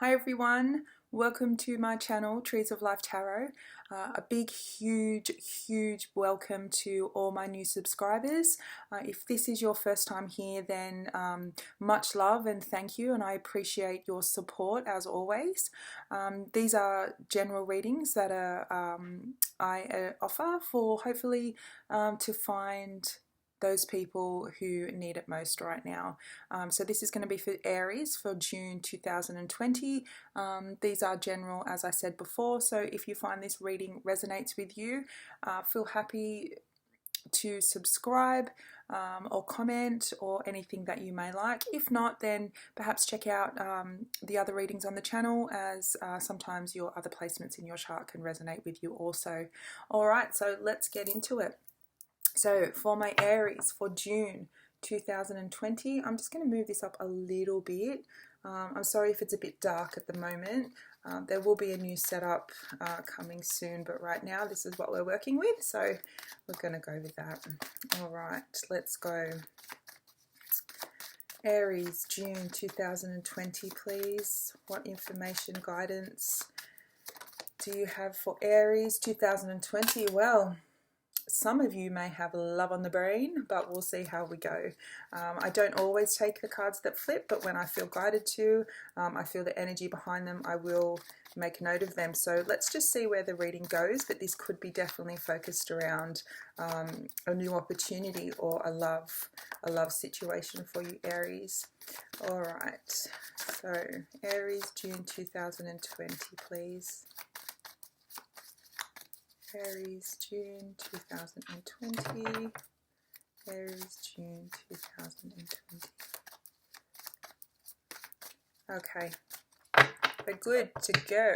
Hi everyone, welcome to my channel Trees of Life Tarot. A big huge welcome to all my new subscribers. If this is your first time here, then much love and thank you, and I appreciate your support as always. These are general readings that I offer for hopefully to find those people who need it most right now. So this is going to be for Aries for June 2020. These are general, as I said before, so if you find this reading resonates with you, feel happy to subscribe or comment or anything that you may like. If not, then perhaps check out the other readings on the channel, as sometimes your other placements in your chart can resonate with you also. Alright, so let's get into it. So for my Aries for June 2020, I'm just going to move this up a little bit. I'm sorry if it's a bit dark at the moment. There will be a new setup coming soon, but right now this is what we're working with, so we're going to go with that. All right, let's go. Aries, June 2020, please. What information, guidance do you have for Aries 2020? Well, some of you may have love on the brain, but we'll see how we go. I don't always take the cards that flip, but when I feel guided to, I feel the energy behind them, I will make note of them. So let's just see where the reading goes, but this could be definitely focused around a new opportunity or a love situation for you, Aries. All right, so Aries, June 2020, please. Aries, June 2020. Aries, June 2020. Okay, we're good to go.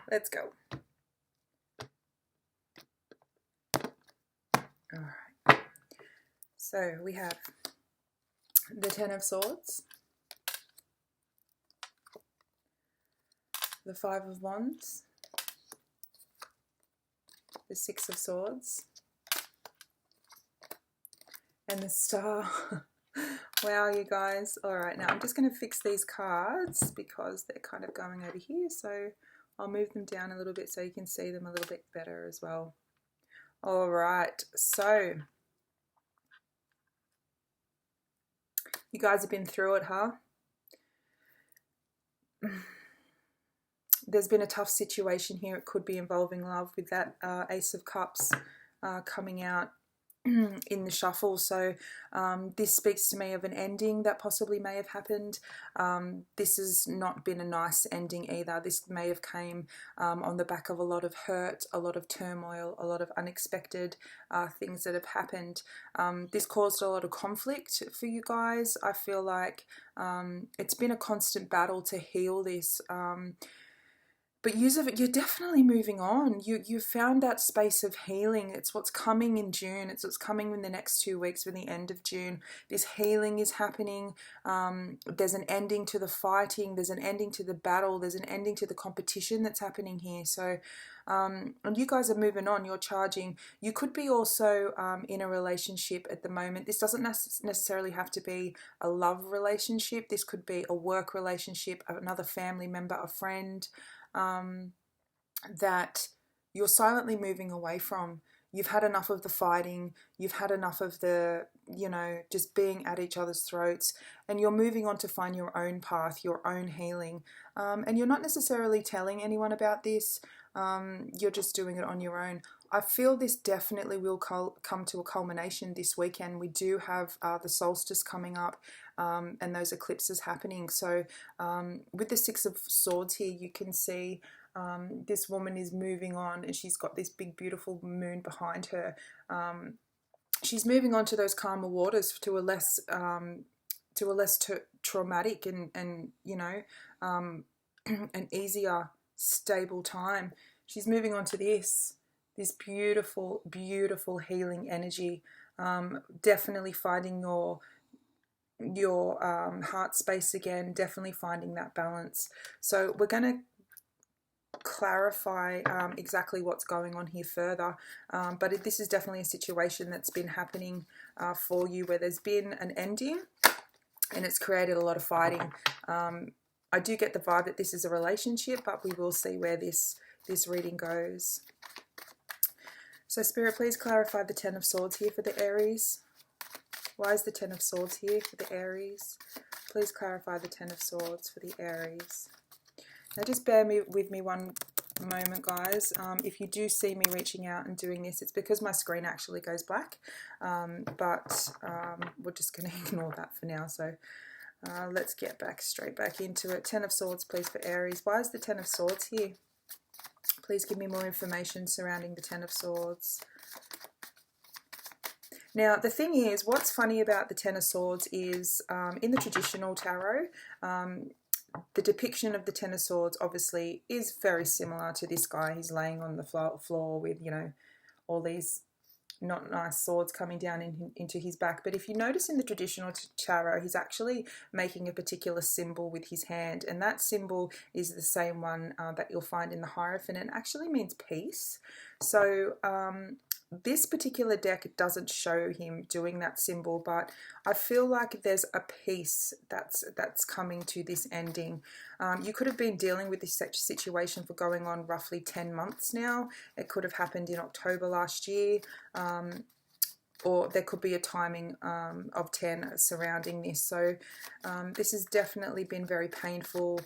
Let's go. All right. So we have the Ten of Swords, the Five of Wands, the Six of Swords, and the Star. Wow, you guys. All right, now I'm just going to fix these cards because they're kind of going over here, so I'll move them down a little bit so you can see them a little bit better as well. All right, so you guys have been through it, huh? There's been a tough situation here. It could be involving love with that Ace of Cups coming out in the shuffle. So this speaks to me of an ending that possibly may have happened. This has not been a nice ending either. This may have came on the back of a lot of hurt, a lot of turmoil, a lot of unexpected things that have happened. This caused a lot of conflict for you guys. I feel like it's been a constant battle to heal this. But you're definitely moving on. You found that space of healing. It's what's coming in June. It's what's coming in the next 2 weeks, with the end of June. This healing is happening. There's an ending to the fighting. There's an ending to the battle. There's an ending to the competition that's happening here. So, and you guys are moving on. You're charging. You could be also in a relationship at the moment. This doesn't necessarily have to be a love relationship. This could be a work relationship, another family member, a friend. That you're silently moving away from. You've had enough of the fighting, you've had enough of the, just being at each other's throats, and you're moving on to find your own path, your own healing. And you're not necessarily telling anyone about this, you're just doing it on your own. I feel this definitely will come to a culmination this weekend. We do have the solstice coming up, and those eclipses happening. So with the Six of Swords here, you can see this woman is moving on, and she's got this big beautiful moon behind her. She's moving on to those calmer waters, to a less traumatic and an easier, stable time. She's moving on to this beautiful healing energy. Definitely finding your heart space again, definitely finding that balance. So we're going to clarify exactly what's going on here further, but this is definitely a situation that's been happening for you, where there's been an ending and it's created a lot of fighting. I do get the vibe that this is a relationship, but we will see where this reading goes. So Spirit, please clarify the Ten of Swords here for the Aries. Why is the Ten of Swords here for the Aries? Please clarify the Ten of Swords for the Aries. Now just bear with me one moment, guys. If you do see me reaching out and doing this, it's because my screen actually goes black. But we're just going to ignore that for now. So let's get straight back into it. Ten of Swords, please, for Aries. Why is the Ten of Swords here? Please give me more information surrounding the Ten of Swords. Now, the thing is, what's funny about the Ten of Swords is in the traditional tarot, the depiction of the Ten of Swords obviously is very similar to this guy. He's laying on the floor with, you know, all these not nice swords coming down into his back. But if you notice in the traditional tarot, he's actually making a particular symbol with his hand, and that symbol is the same one that you'll find in the Hierophant, and it actually means peace. So this particular deck doesn't show him doing that symbol, but I feel like there's a peace that's coming to this ending. You could have been dealing with this situation for going on roughly 10 months now. It could have happened in October last year, or there could be a timing of 10 surrounding this. So this has definitely been very painful.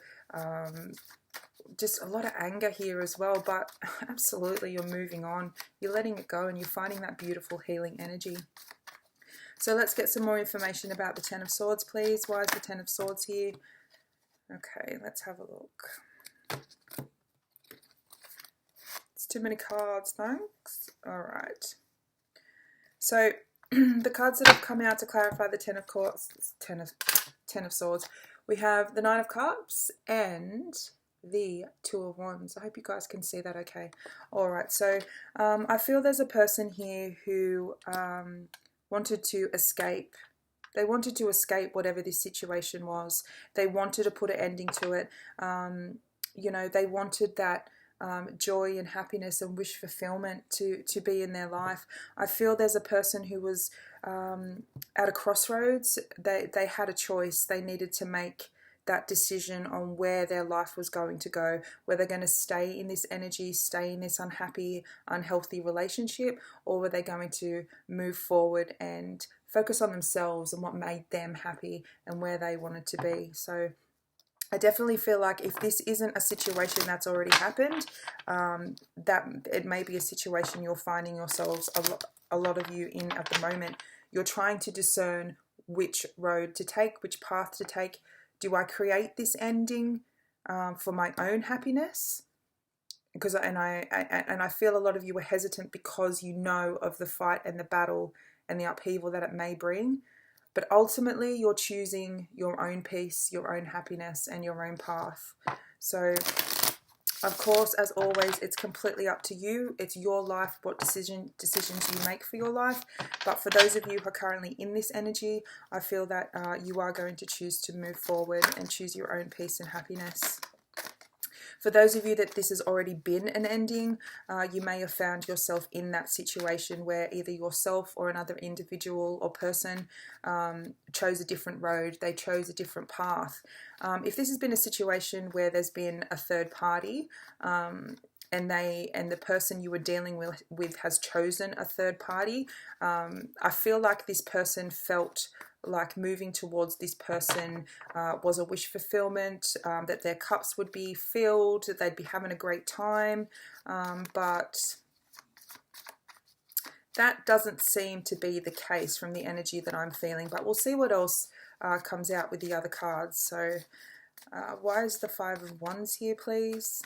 Just a lot of anger here as well, but absolutely you're moving on, you're letting it go, and you're finding that beautiful healing energy. So let's get some more information about the Ten of Swords, please. Why is the Ten of Swords here? Okay, let's have a look. It's too many cards, thanks. All right. So the cards that have come out to clarify the Ten of Swords, we have the Nine of Cups and the Two of Wands. I hope you guys can see that okay. Alright, so I feel there's a person here who wanted to escape. They wanted to escape whatever this situation was. They wanted to put an ending to it. You know, they wanted that joy and happiness and wish fulfillment to be in their life. I feel there's a person who was at a crossroads. They had a choice. They needed to make that decision on where their life was going to go, whether they're going to stay in this energy, stay in this unhappy, unhealthy relationship, or were they going to move forward and focus on themselves and what made them happy and where they wanted to be. So I definitely feel like if this isn't a situation that's already happened, that it may be a situation you're finding yourselves, a lot of you in at the moment. You're trying to discern which road to take, which path to take. Do I create this ending for my own happiness? Because I feel a lot of you are hesitant because you know of the fight and the battle and the upheaval that it may bring. But ultimately, you're choosing your own peace, your own happiness, and your own path. So, of course, as always, it's completely up to you. It's your life, what decisions you make for your life. But for those of you who are currently in this energy, I feel that you are going to choose to move forward and choose your own peace and happiness. For those of you that this has already been an ending, you may have found yourself in that situation where either yourself or another individual or person chose a different road, they chose a different path. If this has been a situation where there's been a third party, and the person you were dealing with has chosen a third party, I feel like this person felt like moving towards this person was a wish fulfillment, that their cups would be filled, that they'd be having a great time, but that doesn't seem to be the case from the energy that I'm feeling. But we'll see what else comes out with the other cards. So why is the Five of Wands here, please?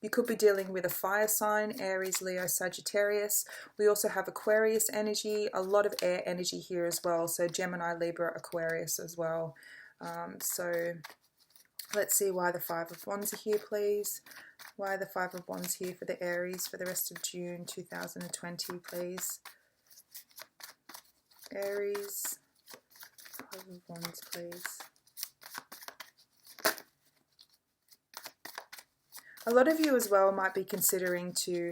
You could be dealing with a fire sign, Aries, Leo, Sagittarius. We also have Aquarius energy, a lot of air energy here as well. So Gemini, Libra, Aquarius as well. So let's see why the Five of Wands are here, please. Why are the Five of Wands here for the Aries for the rest of June 2020, please? Aries, Five of Wands, please. A lot of you as well might be considering to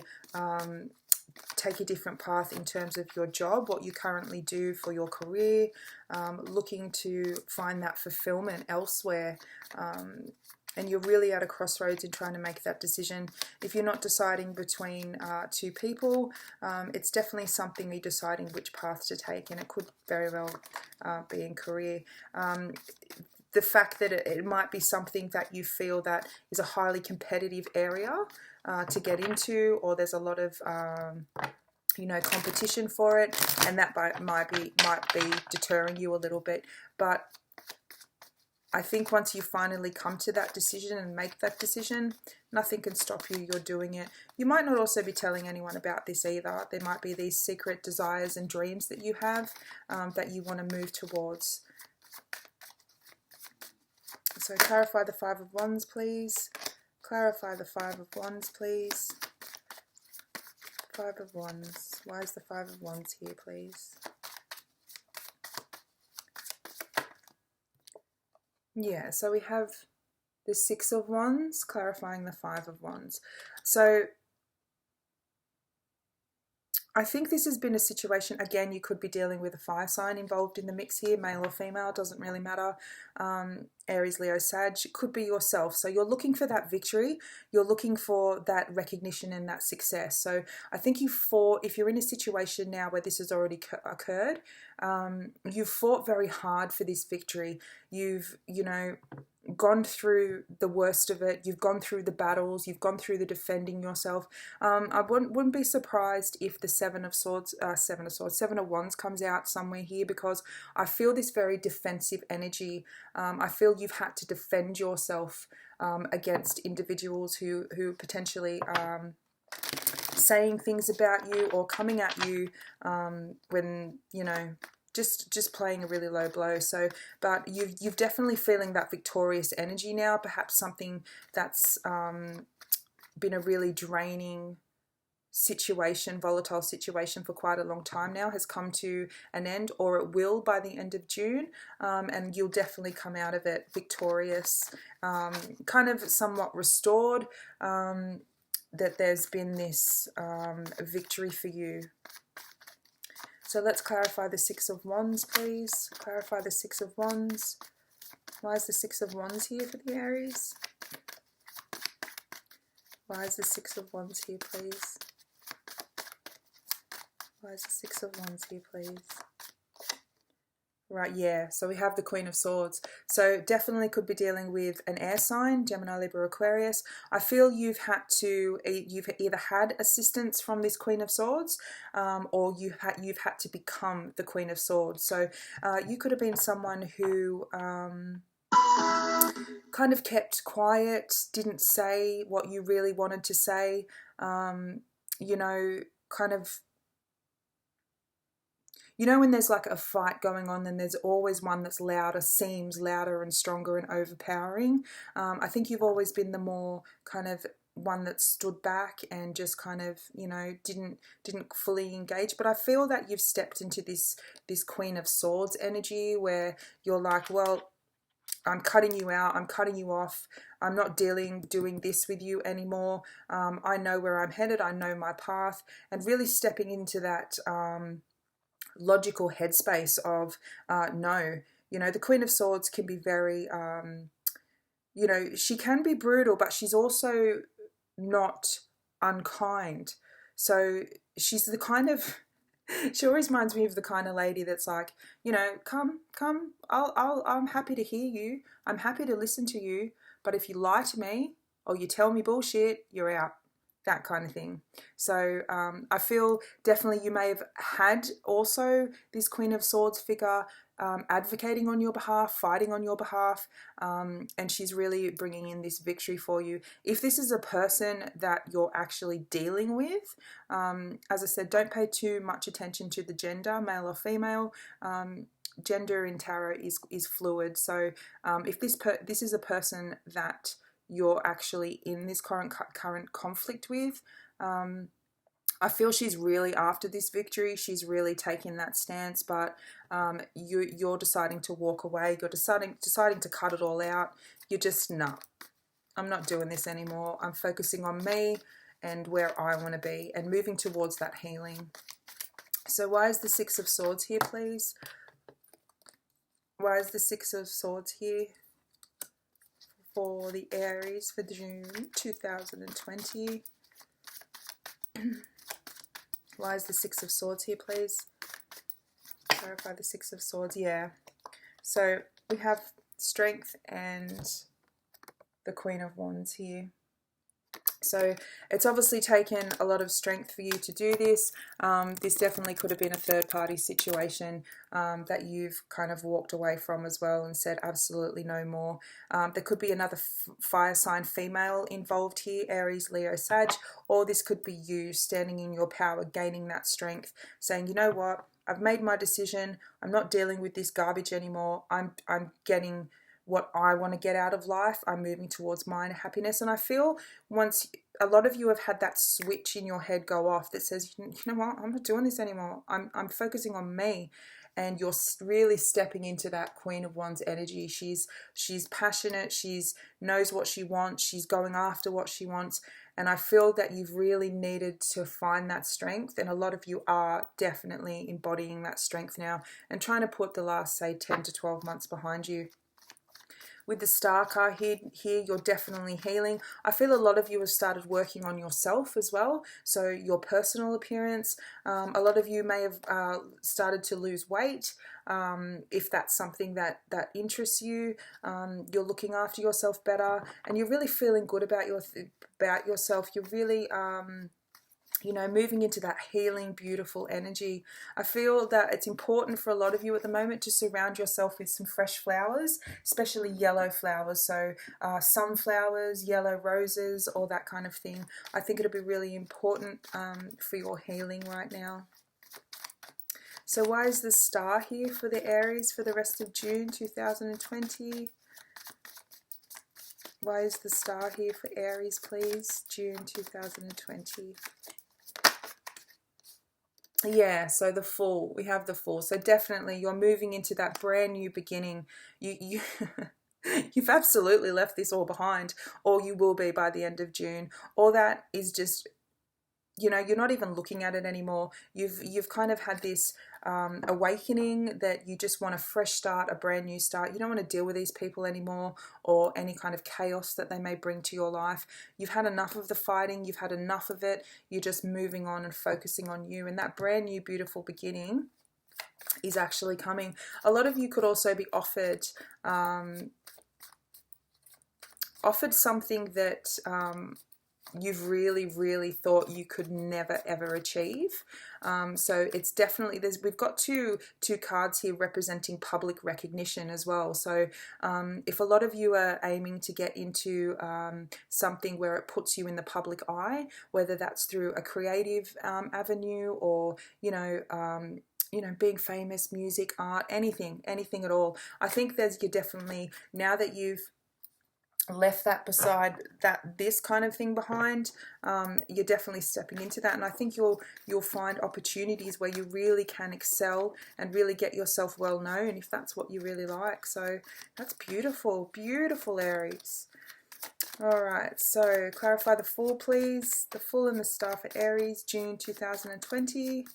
take a different path in terms of your job, what you currently do for your career, looking to find that fulfillment elsewhere. and you're really at a crossroads in trying to make that decision. If you're not deciding between two people, it's definitely something you're deciding which path to take, and it could very well be in career. The fact that it might be something that you feel that is a highly competitive area to get into, or there's a lot of you know, competition for it, and that might be deterring you a little bit. But I think once you finally come to that decision and make that decision, nothing can stop you. You're doing it. You might not also be telling anyone about this either. There might be these secret desires and dreams that you have that you want to move towards. So clarify the Five of Wands, please. Clarify the Five of Wands, please. Five of Wands. Why is the Five of Wands here, please? Yeah, so we have the Six of Wands clarifying the Five of Wands. So I think this has been a situation, again, you could be dealing with a fire sign involved in the mix here, male or female, doesn't really matter. Aries, Leo, Sag, it could be yourself. So you're looking for that victory, you're looking for that recognition and that success. So I think if you're in a situation now where this has already occurred, you've fought very hard for this victory. You've, you know, gone through the worst of it. You've gone through the battles. You've gone through the defending yourself. I wouldn't be surprised if the Seven of Wands comes out somewhere here, because I feel this very defensive energy. I feel you've had to defend yourself against individuals who potentially saying things about you or coming at you when, you know, just playing a really low blow. So, but you've definitely feeling that victorious energy now. Perhaps something that's been a really draining situation, volatile situation for quite a long time now has come to an end, or it will by the end of June, and you'll definitely come out of it victorious, kind of somewhat restored, that there's been this victory for you. So let's clarify the Six of Wands, please. Clarify the Six of Wands. Why is the Six of Wands here for the Aries? Why is the Six of Wands here, please? Why is the Six of Wands here, please? Right, yeah, so we have the Queen of Swords. So definitely could be dealing with an air sign, Gemini, Libra, Aquarius. I feel you've either had assistance from this Queen of Swords, or you've had to become the Queen of Swords. So you could have been someone who kind of kept quiet, didn't say what you really wanted to say, you know, kind of, you know, when there's like a fight going on, then there's always one that's louder, seems louder and stronger and overpowering. I think you've always been the more kind of one that stood back and just kind of, you know, didn't fully engage. But I feel that you've stepped into this Queen of Swords energy where you're like, well, I'm cutting you out, I'm cutting you off, I'm not doing this with you anymore. I know where I'm headed, I know my path, and really stepping into that logical headspace of no. You know, the Queen of Swords can be very, you know, she can be brutal, but she's also not unkind. So she's the kind of, she always reminds me of the kind of lady that's like, you know, come, I'm happy to hear you, I'm happy to listen to you, but if you lie to me or you tell me bullshit, you're out. That kind of thing. So I feel definitely you may have had also this Queen of Swords figure advocating on your behalf, fighting on your behalf, and she's really bringing in this victory for you. If this is a person that you're actually dealing with, as I said, don't pay too much attention to the gender, male or female. Gender in tarot is fluid. So if this is a person that you're actually in this current conflict with, I feel she's really after this victory. She's really taking that stance, but you're deciding to walk away. You're deciding to cut it all out. You're just, no, I'm not doing this anymore. I'm focusing on me and where I want to be and moving towards that healing. So why is the Six of Swords here, please? Why is the Six of Swords here for the Aries for June 2020. Why is the Six of Swords here, please? Clarify the Six of Swords. Yeah. So we have strength and the Queen of Wands here. So it's obviously taken a lot of strength for you to do this. This definitely could have been a third-party situation that you've kind of walked away from as well and said absolutely no more. There could be another fire sign female involved here, Aries, Leo, Sag, or this could be you standing in your power, gaining that strength, saying, you know what, I've made my decision. I'm not dealing with this garbage anymore. I'm getting what I want to get out of life. I'm moving towards my happiness. And I feel once a lot of you have had that switch in your head go off that says, you know what, I'm not doing this anymore. I'm focusing on me. And you're really stepping into that Queen of Wands energy. She's passionate. She's knows what she wants. She's going after what she wants. And I feel that you've really needed to find that strength. And a lot of you are definitely embodying that strength now and trying to put the last, say, 10 to 12 months behind you. With the Star card here, you're definitely healing. I feel a lot of you have started working on yourself as well. So your personal appearance. A lot of you may have started to lose weight. If that's something that interests you, you're looking after yourself better, and you're really feeling good about yourself. You're really you know, moving into that healing, beautiful energy. I feel that it's important for a lot of you at the moment to surround yourself with some fresh flowers, especially yellow flowers. So sunflowers, yellow roses, all that kind of thing. I think it'll be really important for your healing right now. So why is the Star here for the Aries for the rest of June 2020? Why is the Star here for Aries, please? June 2020. Yeah, so the Fool, we have the Fool. So definitely you're moving into that brand new beginning. You you've absolutely left this all behind, or you will be by the end of June. Or that is just, you know, you're not even looking at it anymore. You've kind of had this awakening that you just want a fresh start, a brand new start. You don't want to deal with these people anymore or any kind of chaos that they may bring to your life. You've had enough of the fighting. You've had enough of it. You're just moving on and focusing on you. And that brand new, beautiful beginning is actually coming. A lot of you could also be offered something that you've really thought you could never ever achieve. So it's definitely, we've got two cards here representing public recognition as well. So if a lot of you are aiming to get into something where it puts you in the public eye, whether that's through a creative avenue or you know, being famous, music, art, anything at all, I think you're definitely, now that you've left that beside this kind of thing behind, you're definitely stepping into that. And I think you'll find opportunities where you really can excel and really get yourself well known, if that's what you really like. So that's beautiful, beautiful, Aries. All right, so clarify the Fool, please. The Fool and the Star for Aries, June 2020.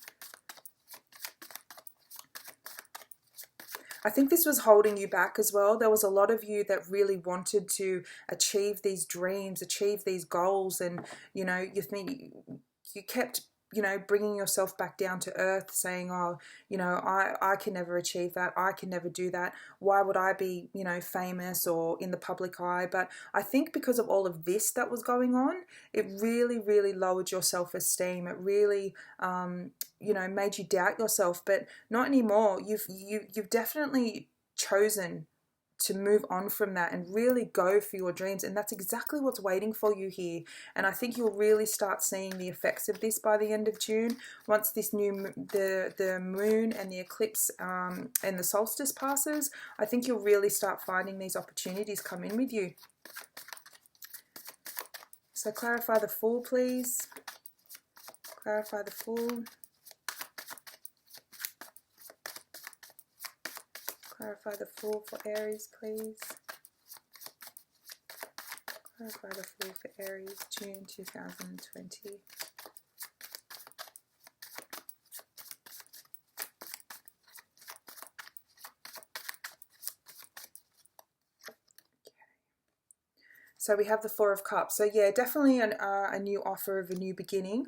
I think this was holding you back as well. There was a lot of you that really wanted to achieve these dreams, achieve these goals, and you know, you kept, you know, bringing yourself back down to earth, saying, oh, you know, I can never achieve that. I can never do that. Why would I be, you know, famous or in the public eye? But I think because of all of this that was going on, it really lowered your self-esteem. It really, you know, made you doubt yourself, but not anymore. You've definitely chosen to move on from that and really go for your dreams, and that's exactly what's waiting for you here. And I think you'll really start seeing the effects of this by the end of June, once this the moon and the eclipse and the solstice passes. I think you'll really start finding these opportunities come in with you. So clarify the Fool, please. Clarify the Fool. Clarify the Fool for Aries, please. Clarify the Fool for Aries, June 2020. So we have the Four of Cups. So yeah, definitely a new offer of a new beginning.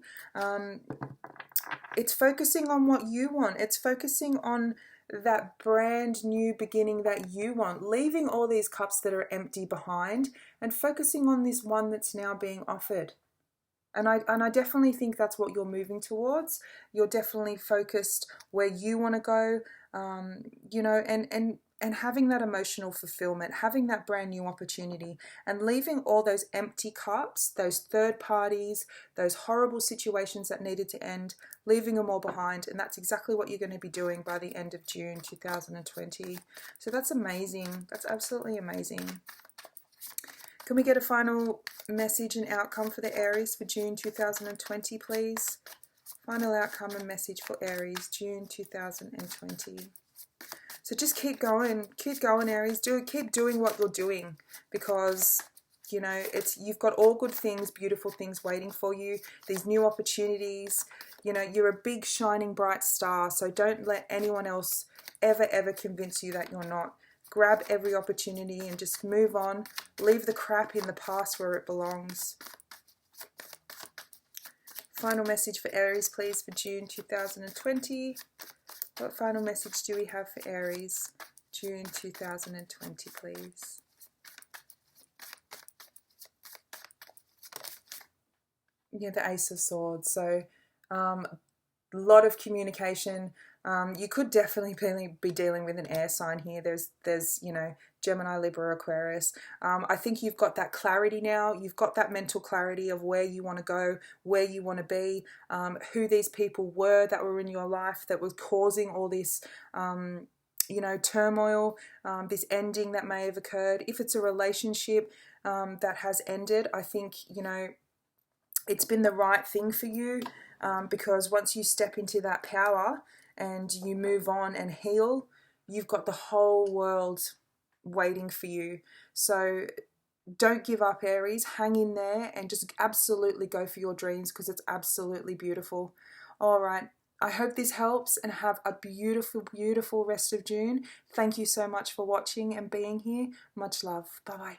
It's focusing on what you want. It's focusing on that brand new beginning that you want, leaving all these cups that are empty behind and focusing on this one that's now being offered. And I definitely think that's what you're moving towards. You're definitely focused where you want to go, you know, and having that emotional fulfillment, having that brand new opportunity, and leaving all those empty cups, those third parties, those horrible situations that needed to end, leaving them all behind. And that's exactly what you're going to be doing by the end of June 2020. So that's amazing. That's absolutely amazing. Can we get a final message and outcome for the Aries for June 2020, please? Final outcome and message for Aries, June 2020. So just keep going, Aries. Keep doing what you're doing, because you know you've got all good things, beautiful things waiting for you. These new opportunities. You know, you're a big shining bright star. So don't let anyone else ever convince you that you're not. Grab every opportunity and just move on. Leave the crap in the past where it belongs. Final message for Aries, please, for June 2020. What final message do we have for Aries, June 2020, please? Yeah, the Ace of Swords. So, a lot of communication. You could definitely be dealing with an air sign here. There's you know, Gemini, Libra, Aquarius. I think you've got that clarity now. You've got that mental clarity of where you want to go, where you want to be, who these people were that were in your life that was causing all this, you know, turmoil, this ending that may have occurred. If it's a relationship that has ended, I think, you know, it's been the right thing for you, because once you step into that power and you move on and heal, you've got the whole world waiting for you. So don't give up, Aries. Hang in there and just absolutely go for your dreams, because it's absolutely beautiful. All right. I hope this helps, and have a beautiful rest of June. Thank you so much for watching and being here. Much love. Bye-bye.